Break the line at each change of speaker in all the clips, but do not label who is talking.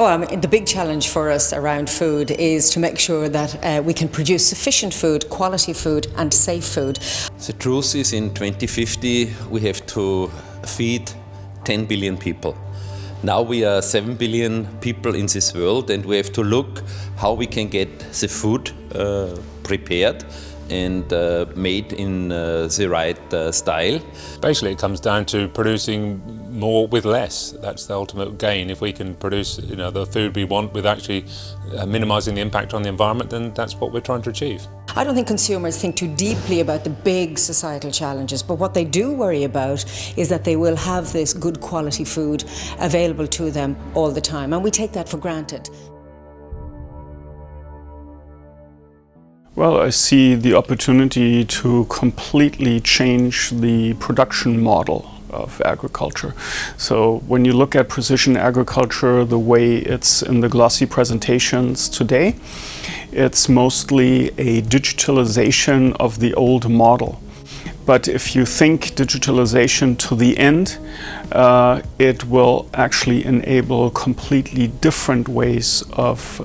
Oh, I mean, the big challenge for us around food is to make sure that we can produce sufficient food, quality food and safe food.
The truth is, in 2050 we have to feed 10 billion people. Now we are 7 billion people in this world, and we have to look how we can get the food prepared and made in the right style.
Basically, it comes down to producing more with less. That's the ultimate gain. If we can produce, the food we want with actually minimising the impact on the environment, then that's what we're trying to achieve.
I don't think consumers think too deeply about the big societal challenges, but what they do worry about is that they will have this good quality food available to them all the time, and we take that for granted.
Well, I see the opportunity to completely change the production model of agriculture. So when you look at precision agriculture, the way it's in the glossy presentations today, it's mostly a digitalization of the old model. But if you think digitalization to the end, it will actually enable completely different ways of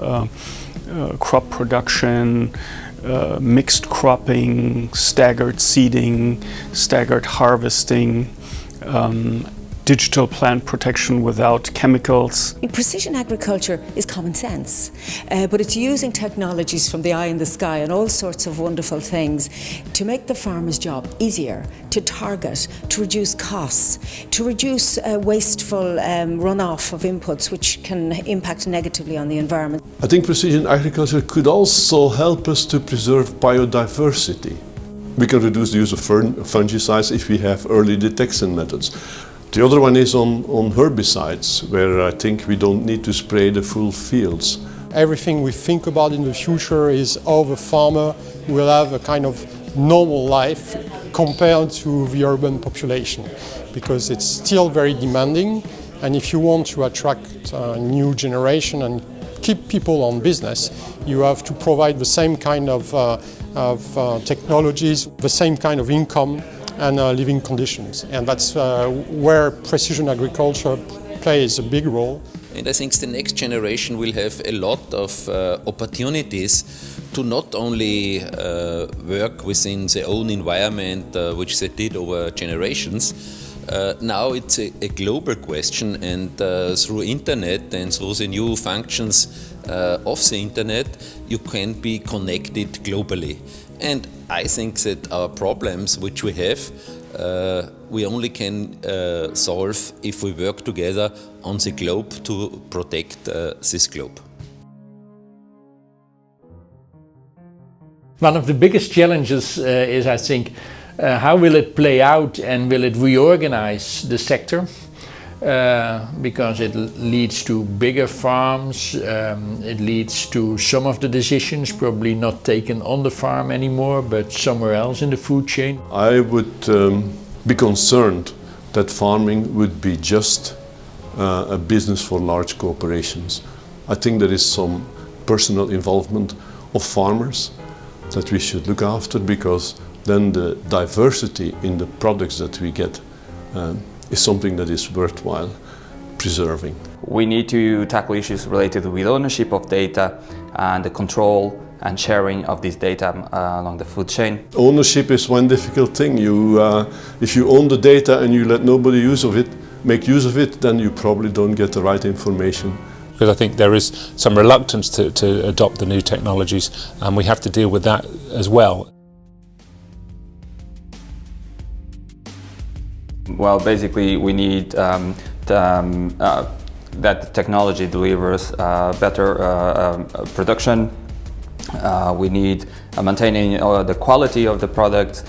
crop production, mixed cropping, staggered seeding, staggered harvesting, digital plant protection without chemicals.
Precision agriculture is common sense, but it's using technologies from the eye in the sky and all sorts of wonderful things to make the farmer's job easier, to target, to reduce costs, to reduce wasteful runoff of inputs which can impact negatively on the environment.
I think precision agriculture could also help us to preserve biodiversity. We can reduce the use of fungicides if we have early detection methods. The other one is on herbicides, where I think we don't need to spray the full fields.
Everything we think about in the future is how the farmer will have a kind of normal life compared to the urban population, because it's still very demanding, and if you want to attract a new generation and keep people on business, you have to provide the same kind of technologies, the same kind of income and living conditions. And that's where precision agriculture plays a big role.
And I think the next generation will have a lot of opportunities to not only work within their own environment, which they did over generations. Now it's a global question, and through internet and through the new functions of the internet, you can be connected globally. And I think that our problems which we have, we only can solve if we work together on the globe to protect this globe.
One of the biggest challenges is, I think, how will it play out, and will it reorganize the sector? Because it leads to bigger farms, it leads to some of the decisions probably not taken on the farm anymore, but somewhere else in the food chain.
I would be concerned that farming would be just a business for large corporations. I think there is some personal involvement of farmers that we should look after, because then the diversity in the products that we get is something that is worthwhile preserving.
We need to tackle issues related with ownership of data and the control and sharing of this data along the food chain.
Ownership is one difficult thing. If you own the data and you let nobody make use of it, then you probably don't get the right information.
Because I think there is some reluctance to adopt the new technologies, and we have to deal with that as well.
Well, basically we need that the technology delivers better production. We need maintaining the quality of the product,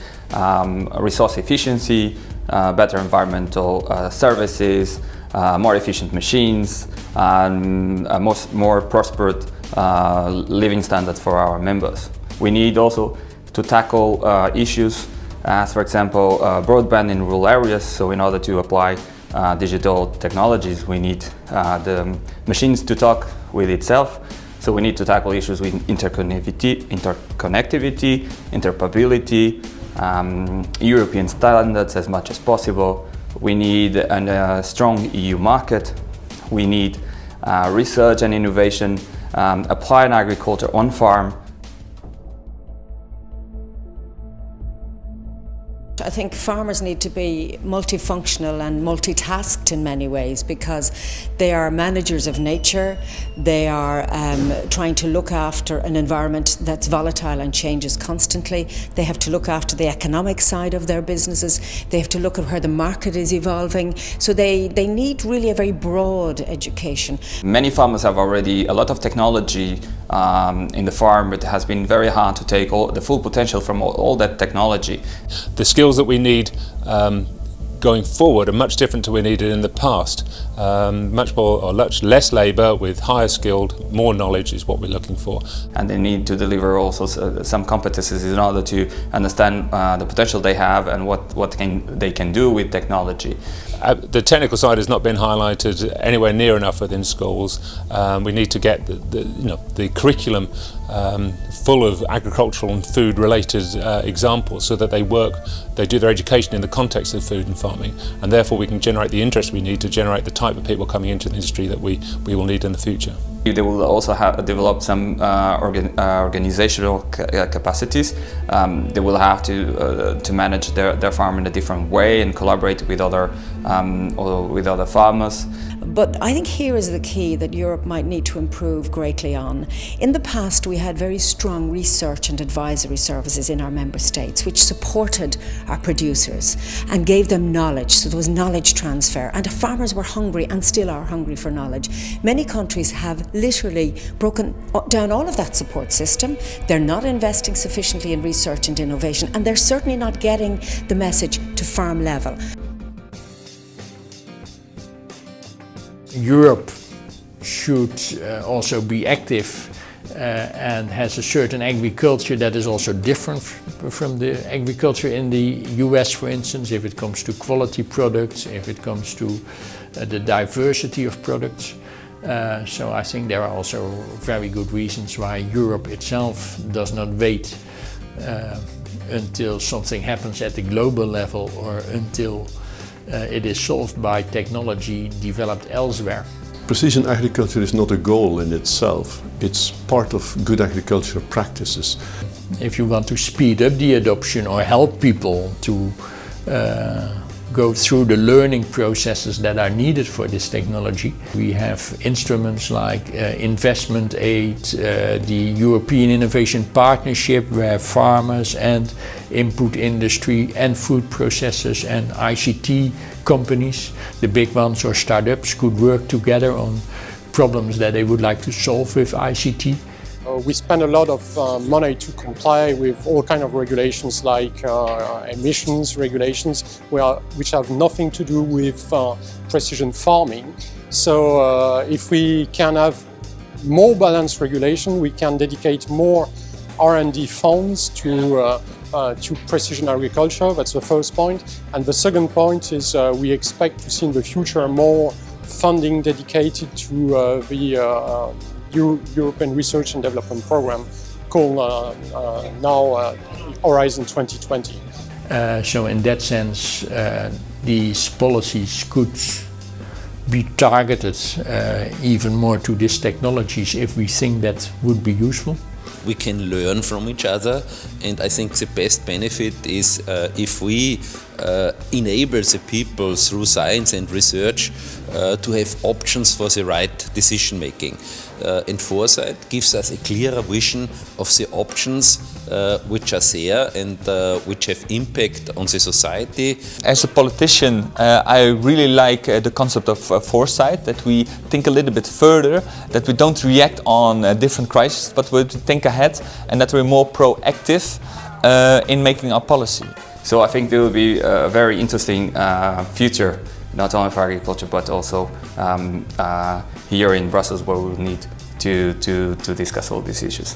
resource efficiency, better environmental services, more efficient machines, and a more prosperous living standards for our members. We need also to tackle issues as, for example, broadband in rural areas. So in order to apply digital technologies, we need the machines to talk with itself. So we need to tackle issues with interconnectivity, interoperability, European standards as much as possible. We need a strong EU market. We need research and innovation, applied agriculture on farm.
I think farmers need to be multifunctional and multitasked in many ways, because they are managers of nature. They are trying to look after an environment that's volatile and changes constantly. They have to look after the economic side of their businesses. They have to look at where the market is evolving. So they need really a very broad education.
Many farmers have already a lot of technology in the farm, but it has been very hard to take the full potential from all that technology.
The skills that we need going forward are much different to what we needed in the past. Much less labour with higher skilled, more knowledge is what we're looking for.
And they need to deliver also some competencies in order to understand the potential they have and what they can do with technology.
The technical side has not been highlighted anywhere near enough within schools. We need to get the curriculum full of agricultural and food related examples, so that they do their education in the context of food and farming, and therefore we can generate the interest we need to generate the type of people coming into the industry that we will need in the future.
They will also develop some organizational capacities. They will have to manage their farm in a different way and collaborate with other farmers.
But I think here is the key that Europe might need to improve greatly on. In the past, we had very strong research and advisory services in our member states, which supported our producers and gave them knowledge. So there was knowledge transfer, and farmers were hungry and still are hungry for knowledge. Many countries have literally broken down all of that support system. They're not investing sufficiently in research and innovation, and they're certainly not getting the message to farm level.
Europe should also be active and has a certain agriculture that is also different from the agriculture in the US, for instance, if it comes to quality products, if it comes to the diversity of products. So I think there are also very good reasons why Europe itself does not wait until something happens at the global level or until it is solved by technology developed elsewhere.
Precision agriculture is not a goal in itself. It's part of good agricultural practices.
If you want to speed up the adoption or help people to go through the learning processes that are needed for this technology, we have instruments like investment aid, the European Innovation Partnership, where farmers and input industry and food processors and ICT companies, the big ones or startups, could work together on problems that they would like to solve with ICT.
We spend a lot of money to comply with all kinds of regulations like emissions regulations, which have nothing to do with precision farming. So if we can have more balanced regulation, we can dedicate more R&D funds to precision agriculture. That's the first point. And the second point is we expect to see in the future more funding dedicated to the European Research and Development Program called now Horizon 2020.
So in that sense, these policies could be targeted even more to these technologies if we think that would be useful.
We can learn from each other, and I think the best benefit is if we enable the people through science and research to have options for the right decision making. And foresight gives us a clearer vision of the options which are there and which have impact on the society.
As a politician, I really like the concept of foresight, that we think a little bit further, that we don't react on different crises, but we think ahead, and that we're more proactive in making our policy.
So I think there will be a very interesting future, not only for agriculture, but also here in Brussels, where we will need to discuss all these issues.